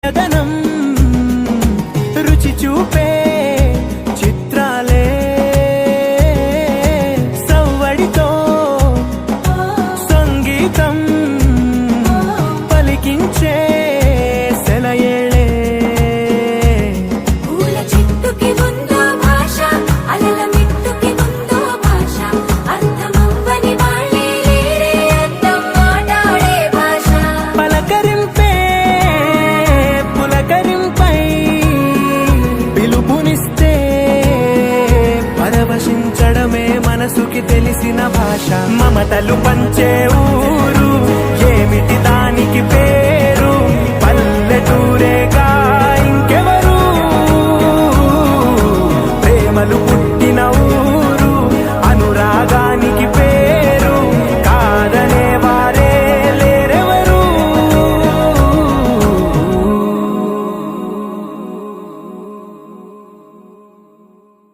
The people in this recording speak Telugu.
గగనం రుచి చూపే చిత్రాలే సవ్వడితో సంగీతం పలికించే సెలయేళే పూల చెట్టుకి ఉందో భాష అలల మిట్టుకి ఉందో భాష అర్థమవ్వని వాళ్ళే లేరే అర్థం మాట్లాడే భాష పలకరింపే పులకరింపై పిలుపునిస్తే పరవశించడమే మనసుకి తెలిసిన భాష మమతలు పంచే